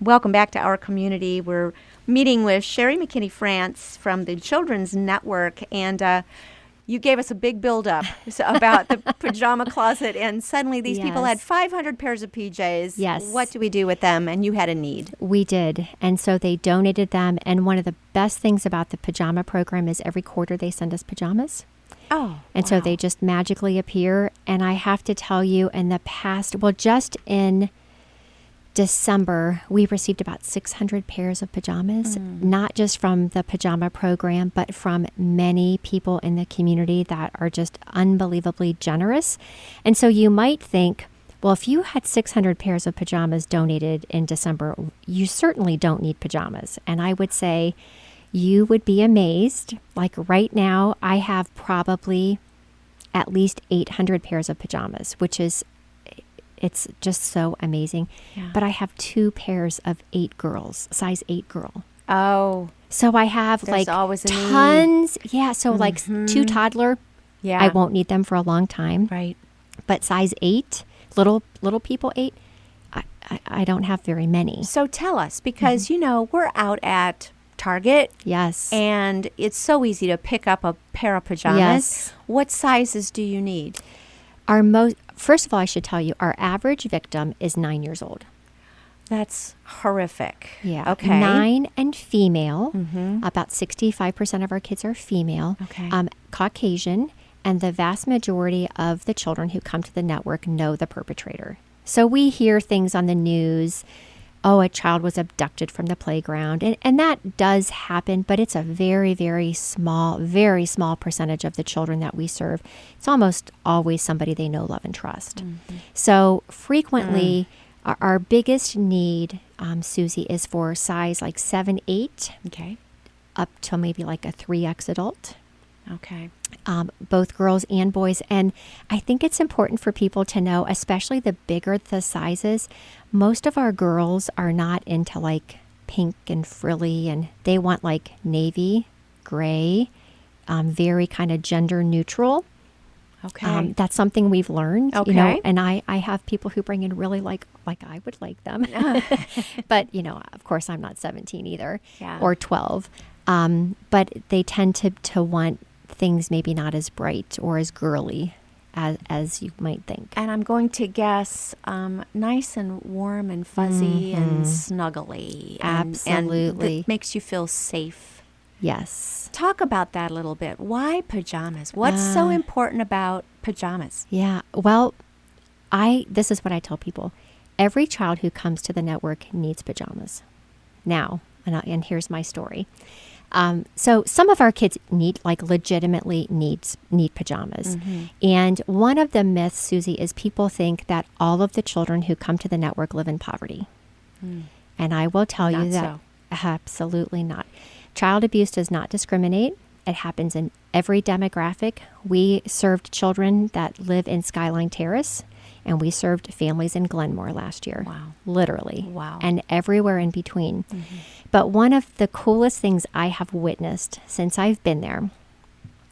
Welcome back to our community. We're meeting with Sherry McKinney-France from the Children's Network, and you gave us a big build-up about the pajama closet, and suddenly these people had 500 pairs of PJs. Yes. What do we do with them? And you had a need. We did, and so they donated them, and one of the best things about the pajama program is every quarter they send us pajamas. Oh, And so they just magically appear, and I have to tell you, in the past, well, just in December, we received about 600 pairs of pajamas, not just from the pajama program, but from many people in the community that are just unbelievably generous. And so you might think, well, if you had 600 pairs of pajamas donated in December, you certainly don't need pajamas. And I would say you would be amazed. Like right now, I have probably at least 800 pairs of pajamas, which is it's just so amazing. Yeah. But I have 2 pairs of 8 girls, size 8 girl. Oh. So I have There's like always a need. tons. Yeah. So like 2 toddler, Yeah. I won't need them for a long time. Right. But size 8, little people 8, I don't have very many. So tell us, because, we're out at Target. Yes. And it's so easy to pick up a pair of pajamas. Yes. What sizes do you need? First of all, I should tell you, our average victim is 9 years old. That's horrific. Yeah. Okay. 9 and female. About 65% of our kids are female. Okay. Caucasian. And the vast majority of the children who come to the network know the perpetrator. So we hear things on the news. Oh, a child was abducted from the playground. And that does happen, but it's a very, very small percentage of the children that we serve. It's almost always somebody they know, love, and trust. So frequently, our biggest need, Susie, is for size like 7, 8, Okay. up to maybe like a 3X adult. Okay. Both girls and boys. And I think it's important for people to know, especially the bigger the sizes, most of our girls are not into like pink and frilly, and they want like navy, gray, very kind of gender neutral. Okay. That's something we've learned, Okay. and I have people who bring in really like I would like them. But, of course I'm not 17 either, Yeah. or 12. But they tend to want things maybe not as bright or as girly as you might think. And I'm going to guess nice and warm and fuzzy and snuggly. Absolutely. And that makes you feel safe. Yes. Talk about that a little bit. Why pajamas? What's so important about pajamas? Yeah. Well, this is what I tell people. Every child who comes to the network needs pajamas. Now, and here's my story. So some of our kids legitimately need pajamas. And one of the myths, Susie, is people think that all of the children who come to the network live in poverty. And I will tell you that absolutely not. Child abuse does not discriminate. It happens in every demographic. We served children that live in Skyline Terrace, and we served families in Glenmore last year. Wow. Literally. Wow. And everywhere in between. But one of the coolest things I have witnessed since I've been there,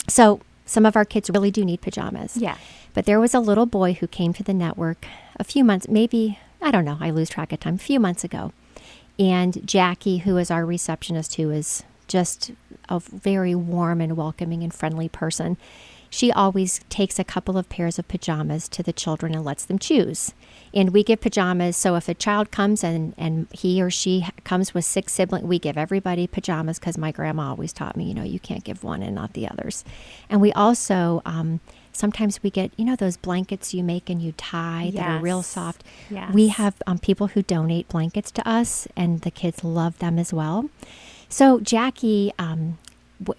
so some of our kids really do need pajamas. Yeah. But there was a little boy who came to the network a few months, maybe, I don't know, I lose track of time, a few months ago. And Jackie, who is our receptionist, who is just a very warm and welcoming and friendly person, she always takes a couple of pairs of pajamas to the children and lets them choose. And we give pajamas. So if a child comes and he or she comes with 6 siblings, we give everybody pajamas, because my grandma always taught me, you can't give one and not the others. And we also, sometimes we get, those blankets you make and you tie that are real soft. Yes. We have people who donate blankets to us, and the kids love them as well. So Jackie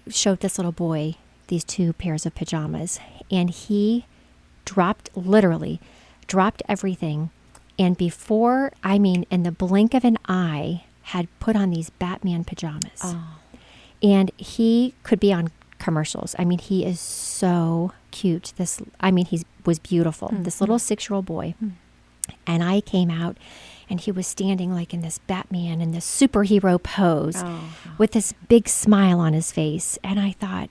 showed this little boy these 2 pairs of pajamas, and he literally dropped everything, and in the blink of an eye, had put on these Batman pajamas. And he could be on commercials. He is so cute. He was beautiful. This little 6-year-old boy. And I came out, and he was standing like in this Batman and this superhero pose with this big smile on his face. And I thought,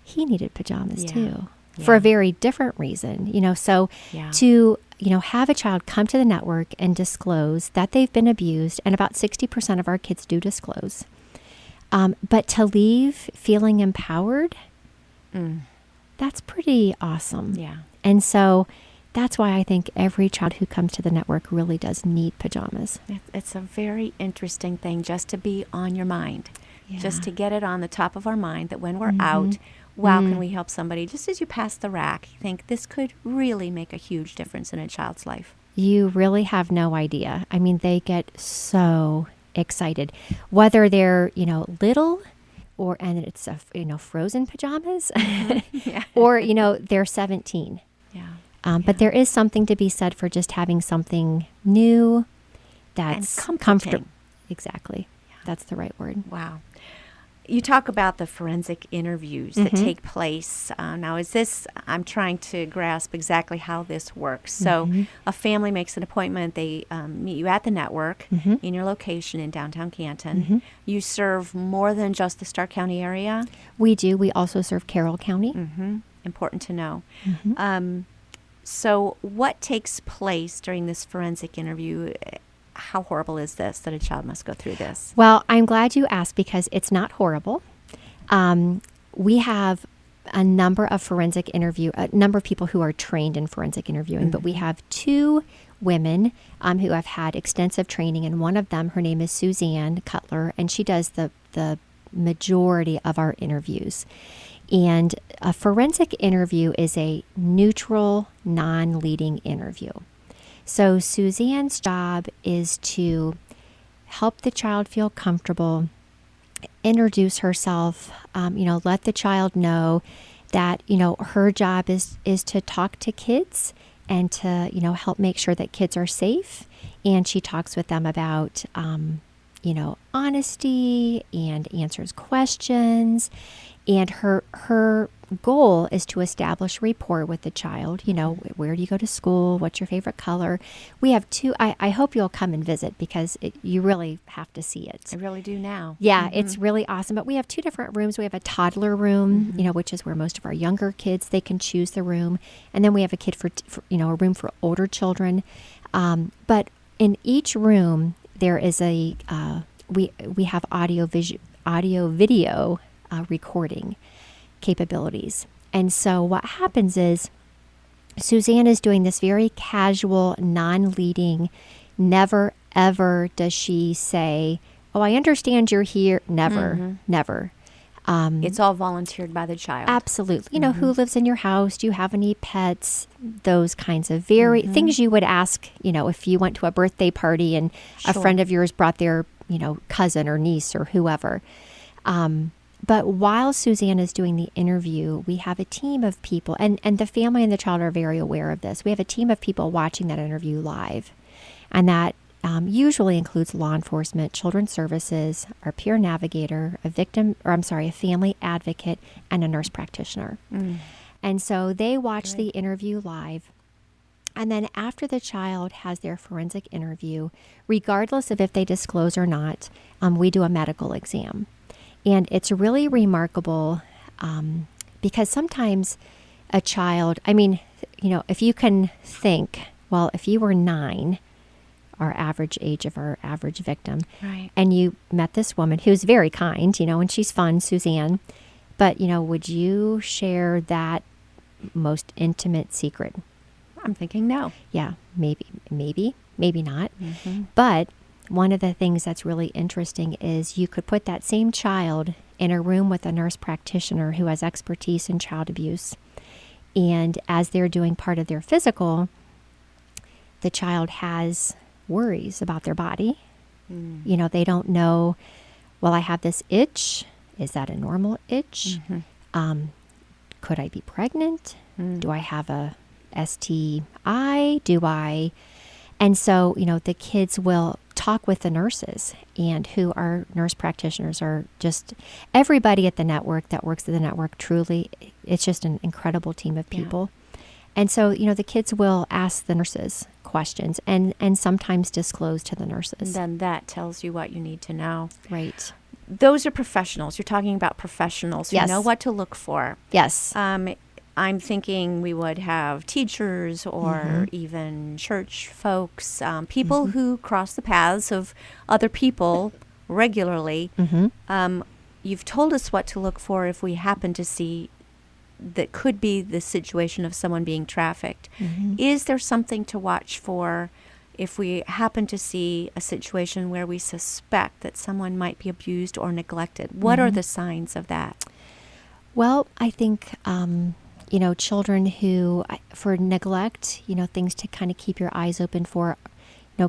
he needed pajamas too, for a very different reason, So to have a child come to the network and disclose that they've been abused, and about 60% of our kids do disclose. But to leave feeling empowered, that's pretty awesome. Yeah. And so that's why I think every child who comes to the network really does need pajamas. It's a very interesting thing just to be on your mind, just to get it on the top of our mind that when we're out, wow, can we help somebody? Just as you pass the rack, you think this could really make a huge difference in a child's life. You really have no idea. I mean, they get so excited, whether they're, little and it's, frozen pajamas or, they're 17. Yeah. But there is something to be said for just having something new that's comfortable. Exactly. Yeah. That's the right word. Wow. You talk about the forensic interviews that take place. Now, I'm trying to grasp exactly how this works. So a family makes an appointment. They meet you at the network in your location in downtown Canton. You serve more than just the Stark County area? We do. We also serve Carroll County. Important to know. So what takes place during this forensic interview? How horrible is this that a child must go through this? Well, I'm glad you asked because it's not horrible. We have a number of people who are trained in forensic interviewing, but we have 2 women who have had extensive training, and one of them, her name is Suzanne Cutler, and she does the majority of our interviews. And a forensic interview is a neutral, non-leading interview. So Suzanne's job is to help the child feel comfortable, introduce herself, let the child know that, her job is to talk to kids and to, help make sure that kids are safe. And she talks with them about, honesty and answers questions. And her goal is to establish rapport with the child. Where do you go to school? What's your favorite color? We have 2. I hope you'll come and visit because you really have to see it. I really do now. Yeah, it's really awesome. But we have 2 different rooms. We have a toddler room, which is where most of our younger kids, they can choose the room. And then we have a kid for a room for older children. But in each room, there is we have audio video recording capabilities. And so what happens is Suzanne is doing this very casual, non-leading, never ever does she say, "Oh, I understand you're here." Never, never. It's all volunteered by the child. Absolutely. Who lives in your house? Do you have any pets? Those kinds of things you would ask, if you went to a birthday party and a friend of yours brought their, cousin or niece or whoever. But while Suzanne is doing the interview, we have a team of people, and the family and the child are very aware of this. We have a team of people watching that interview live, and that usually includes law enforcement, children's services, our peer navigator, a family advocate, and a nurse practitioner. And so they watch the interview live. And then after the child has their forensic interview, regardless of if they disclose or not, we do a medical exam. And it's really remarkable because sometimes a child, if you can think, well, if you were 9, our average age of our average victim, right, and you met this woman who's very kind, and she's fun, Suzanne, but, would you share that most intimate secret? I'm thinking no. Yeah, maybe not. But one of the things that's really interesting is you could put that same child in a room with a nurse practitioner who has expertise in child abuse. And as they're doing part of their physical, the child has worries about their body. They don't know, well, I have this itch. Is that a normal itch? Could I be pregnant? Do I have a STI? And so, the kids will talk with the nurses, and who are nurse practitioners are just everybody at the network that works at the network. Truly, it's just an incredible team of people. And so, the kids will ask the nurses questions and sometimes disclose to the nurses. Then that tells you what you need to know. Right. Those are professionals. You're talking about professionals who know what to look for. Yes. I'm thinking we would have teachers or Mm-hmm. even church folks, people who cross the paths of other people regularly. You've told us what to look for if we happen to see that could be the situation of someone being trafficked. Is there something to watch for if we happen to see a situation where we suspect that someone might be abused or neglected? What are the signs of that? Well, I think, children who, for neglect, things to kind of keep your eyes open for,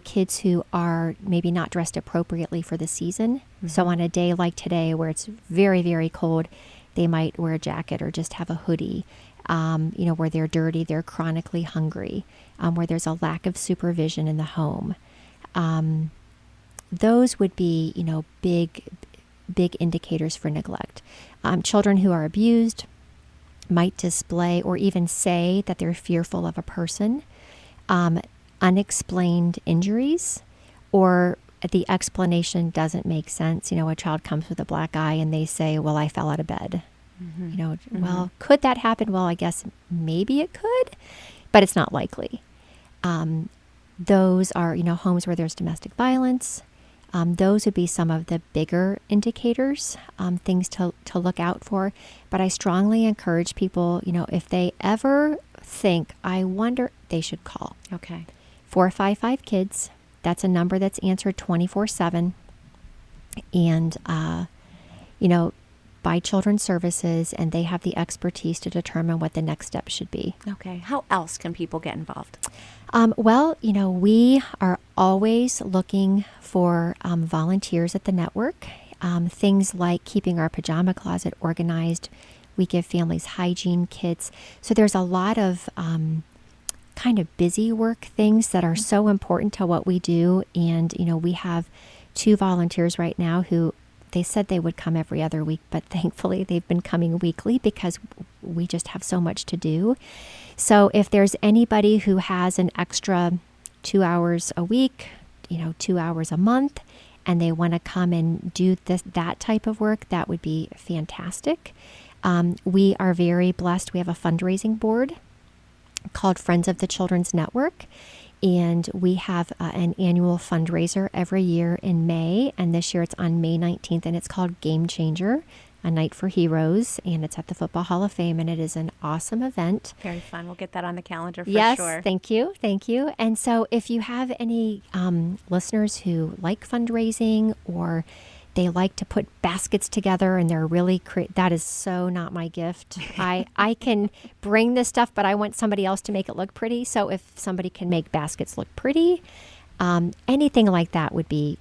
kids who are maybe not dressed appropriately for the season. So on a day like today where it's very, very cold, they might wear a jacket or just have a hoodie, where they're dirty, they're chronically hungry, where there's a lack of supervision in the home. Those would be, big indicators for neglect. Children who are abused might display or even say that they're fearful of a person. Unexplained injuries, or the explanation doesn't make sense. A child comes with a black eye and they say, well, I fell out of bed. Well, could that happen? Well, I guess maybe it could, but it's not likely. Those are, homes where there's domestic violence. Those would be some of the bigger indicators, things to look out for. But I strongly encourage people, if they ever think, I wonder, they should call. Okay. 455 Kids. That's a number that's answered 24/7. And, by Children's Services, and they have the expertise to determine what the next step should be. Okay. How else can people get involved? Well, we are always looking for volunteers at the network. Things like keeping our pajama closet organized. We give families hygiene kits. So there's a lot of kind of busy work things that are so important to what we do. And, we have 2 volunteers right now who they said they would come every other week, but thankfully they've been coming weekly because we just have so much to do. So if there's anybody who has an extra 2 hours a week, 2 hours a month, and they want to come and do that type of work, that would be fantastic. We are very blessed. We have a fundraising board called Friends of the Children's Network. And we have an annual fundraiser every year in May. And this year it's on May 19th, and it's called Game Changer, A Night for Heroes. And it's at the Football Hall of Fame, and it is an awesome event. Very fun. We'll get that on the calendar for yes, sure. Thank you. Thank you. And so if you have any listeners who like fundraising, or they like to put baskets together and they're really that is so not my gift. I can bring this stuff, but I want somebody else to make it look pretty. So if somebody can make baskets look pretty, anything like that would be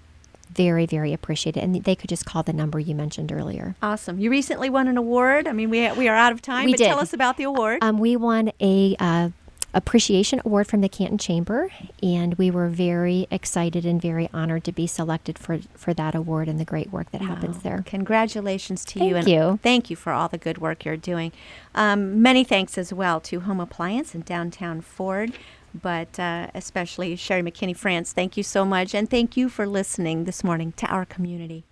very, very appreciated. And they could just call the number you mentioned earlier. Awesome. You recently won an award. I mean, we are out of time, We but did. Tell us about the award. We won a appreciation award from the Canton Chamber, and we were very excited and very honored to be selected for that award and the great work that happens there. Congratulations to you. Thank you. Thank you for all the good work you're doing. Many thanks as well to Home Appliance in downtown Ford, but especially Sherry McKinney France. Thank you so much, and thank you for listening this morning to our community.